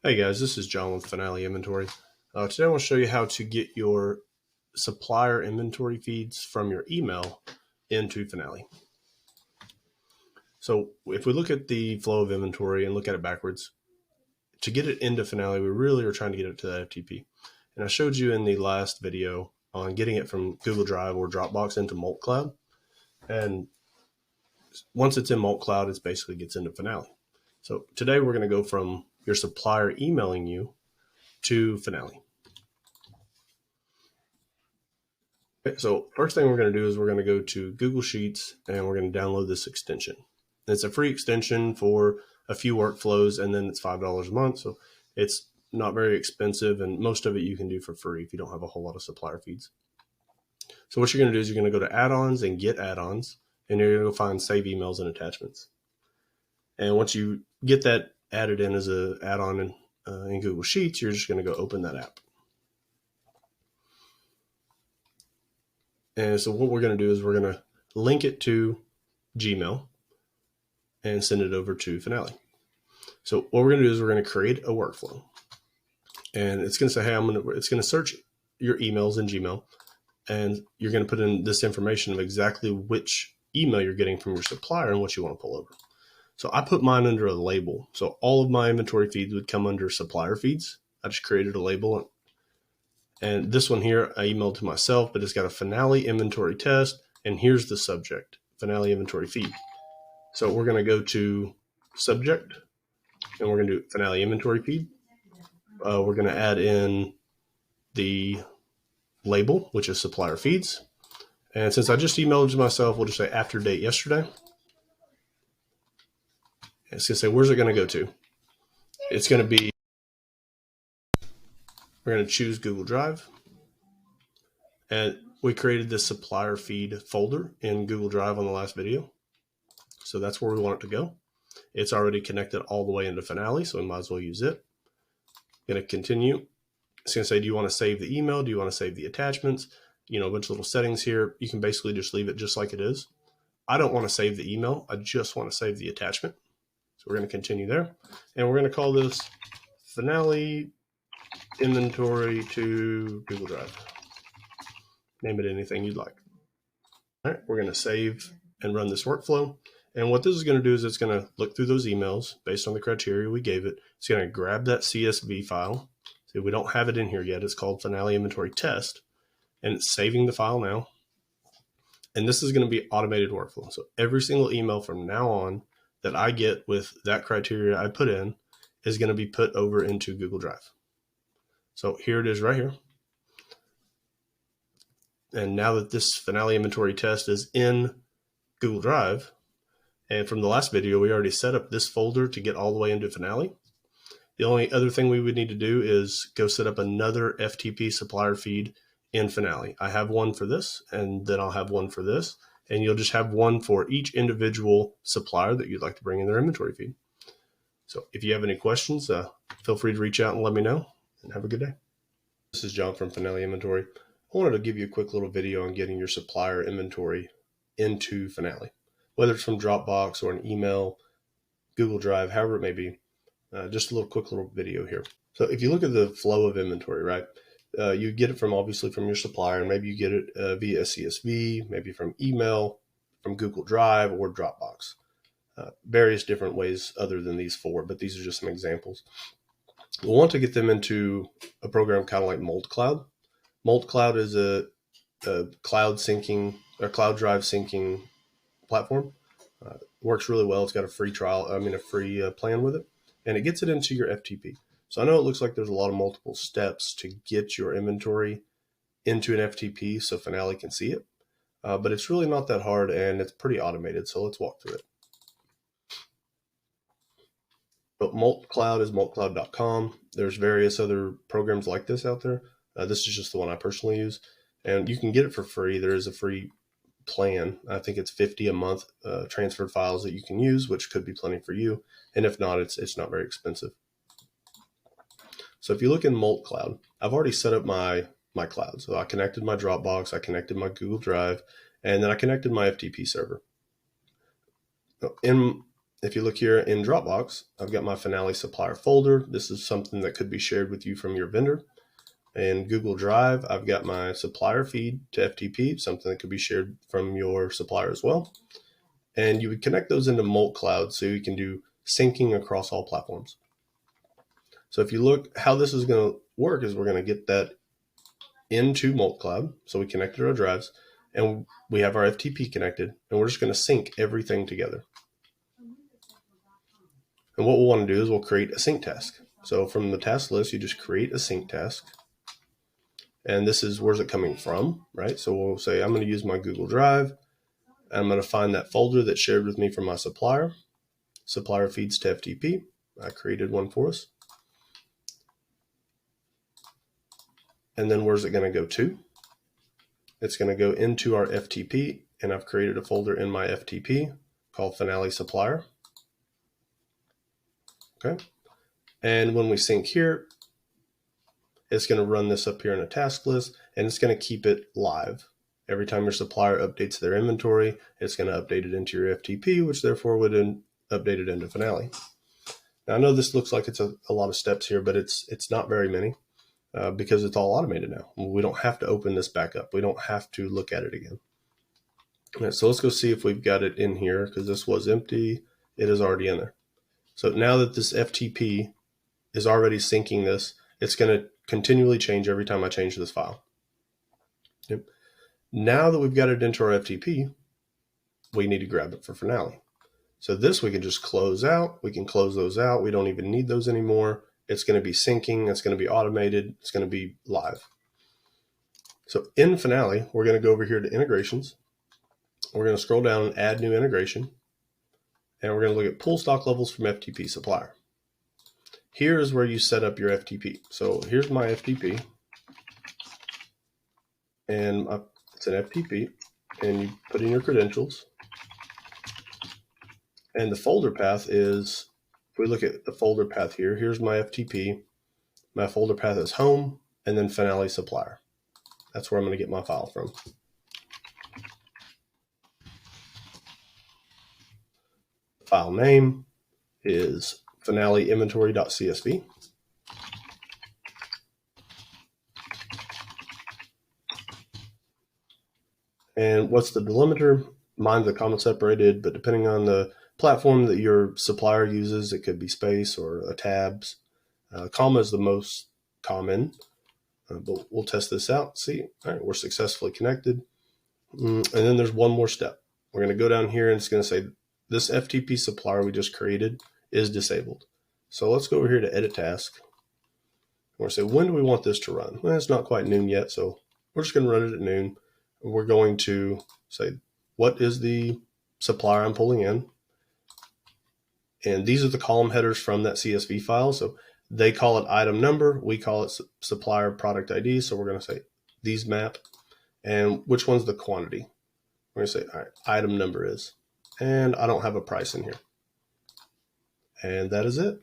Hey guys, this is John with Finale Inventory. Today I want to show you how to get your supplier inventory feeds from your email into Finale. So if we look at the flow of inventory and look at it backwards, to get it into Finale, we really are trying to get it to that FTP. And I showed you in the last video on getting it from Google Drive or Dropbox into Cloud. And once it's in Cloud, it basically gets into Finale. So today we're going to go from your supplier emailing you to Finale. Okay, so first thing we're going to do is we're going to go to Google Sheets and we're going to download this extension. It's a free extension for a few workflows, and then it's $5 a month. So it's not very expensive, and most of it you can do for free if you don't have a whole lot of supplier feeds. So what you're going to do is you're going to go to add-ons and get add-ons, and you're going to go find save emails and attachments. And once you get that added in as an add-on in Google Sheets, you're just going to go open that app. And so what we're going to do is we're going to link it to Gmail and send it over to Finale. So what we're going to do is we're going to create a workflow, and it's going to say, hey, it's going to search your emails in Gmail, and you're going to put in this information of exactly which email you're getting from your supplier and what you want to pull over. So I put mine under a label. So all of my inventory feeds would come under Supplier Feeds. I just created a label. And this one here, I emailed to myself, but it's got a Finale inventory test. And here's the subject, Finale inventory feed. So we're going to go to subject, and we're going to do Finale inventory feed. We're going to add in the label, which is Supplier Feeds. And since I just emailed it to myself, we'll just say after date yesterday. It's going to say, where's it going to go to? It's going to be, we're going to choose Google Drive. And we created this supplier feed folder in Google Drive on the last video. So that's where we want it to go. It's already connected all the way into Finale, so we might as well use it. Going to continue. It's going to say, do you want to save the email? Do you want to save the attachments? You know, a bunch of little settings here. You can basically just leave it just like it is. I don't want to save the email. I just want to save the attachment. So we're going to continue there. And we're going to call this Finale inventory to Google Drive. Name it anything you'd like. All right, we're going to save and run this workflow. And what this is going to do is it's going to look through those emails based on the criteria we gave it. It's going to grab that CSV file. See, we don't have it in here yet. It's called Finale Inventory Test, and it's saving the file now. And this is going to be automated workflow. So every single email from now on that I get with that criteria I put in is going to be put over into Google Drive. So here it is right here. And now that this Finale inventory test is in Google Drive, and from the last video, we already set up this folder to get all the way into Finale. The only other thing we would need to do is go set up another FTP supplier feed in Finale. I have one for this, and then I'll have one for this. And you'll just have one for each individual supplier that you'd like to bring in their inventory feed. So if you have any questions, feel free to reach out and let me know, and have a good day. This is John from Finale Inventory. I wanted to give you a quick little video on getting your supplier inventory into Finale, whether it's from Dropbox or an email, Google Drive, however it may be. Just a quick little video here. So if you look at the flow of inventory, right? You get it from obviously from your supplier, and maybe you get it via CSV, maybe from email, from Google Drive or Dropbox. Various different ways other than these four, but these are just some examples. We'll want to get them into a program kind of like Cloud. Cloud is a cloud syncing or cloud drive syncing platform. Works really well. It's got a free trial, a free plan with it, and it gets it into your FTP. So I know it looks like there's a lot of multiple steps to get your inventory into an FTP so Finale can see it, but it's really not that hard, and it's pretty automated. So let's walk through it. But Cloud is moltcloud.com. There's various other programs like this out there. This is just the one I personally use, and you can get it for free. There is a free plan. I think it's $50 a month transferred files that you can use, which could be plenty for you. And if not, it's not very expensive. So if you look in Cloud, I've already set up my cloud. So I connected my Dropbox, I connected my Google Drive, and then I connected my FTP server. In if you look here in Dropbox, I've got my Finale supplier folder. This is something that could be shared with you from your vendor. In Google Drive, I've got my supplier feed to FTP, something that could be shared from your supplier as well. And you would connect those into Molt Cloud so you can do syncing across all platforms. So if you look, how this is going to work is we're going to get that into Molt Cloud. So we connected our drives and we have our FTP connected, and we're just going to sync everything together. And what we'll want to do is we'll create a sync task. So from the task list, you just create a sync task. And this is, where's it coming from, right? So we'll say, I'm going to use my Google Drive. And I'm going to find that folder that's shared with me from my supplier, Supplier Feeds to FTP. I created one for us. And then where's it going to go to? It's going to go into our FTP, and I've created a folder in my FTP called Finale Supplier. Okay. And when we sync here, it's going to run this up here in a task list, and it's going to keep it live. Every time your supplier updates their inventory, it's going to update it into your FTP, which therefore would update it into Finale. Now, I know this looks like it's a lot of steps here, but it's not very many because it's all automated now. We don't have to open this back up. We don't have to look at it again. All right, so let's go see if we've got it in here, because this was empty. It is already in there. So now that this FTP is already syncing this, it's going to continually change every time I change this file. Yep. Now that we've got it into our FTP, we need to grab it for Finale. So this we can just close out. We can close those out. We don't even need those anymore. It's going to be syncing. It's going to be automated. It's going to be live. So in Finale, we're going to go over here to integrations. We're going to scroll down and add new integration. And we're going to look at pull stock levels from FTP supplier. Here's where you set up your FTP. So here's my FTP. And it's an FTP. And you put in your credentials. And the folder path is, if we look at the folder path here, here's my FTP. My folder path is home, and then Finale supplier. That's where I'm going to get my file from. File name is Finale inventory.csv. And what's the delimiter? Mine's a comma separated, but depending on the platform that your supplier uses, it could be space or a tabs. Comma is the most common, but we'll test this out. See, all right, we're successfully connected. And then there's one more step. We're going to go down here and it's going to say this FTP supplier we just created is disabled. So let's go over here to edit task. We're going to say, when do we want this to run? Well, it's not quite noon yet, so we're just going to run it at noon. And we're going to say, what is the supplier I'm pulling in? And these are the column headers from that CSV file. So they call it item number. We call it supplier product ID. So we're going to say these map. And which one's the quantity? We're going to say, all right, item number is. And I don't have a price in here. And that is it.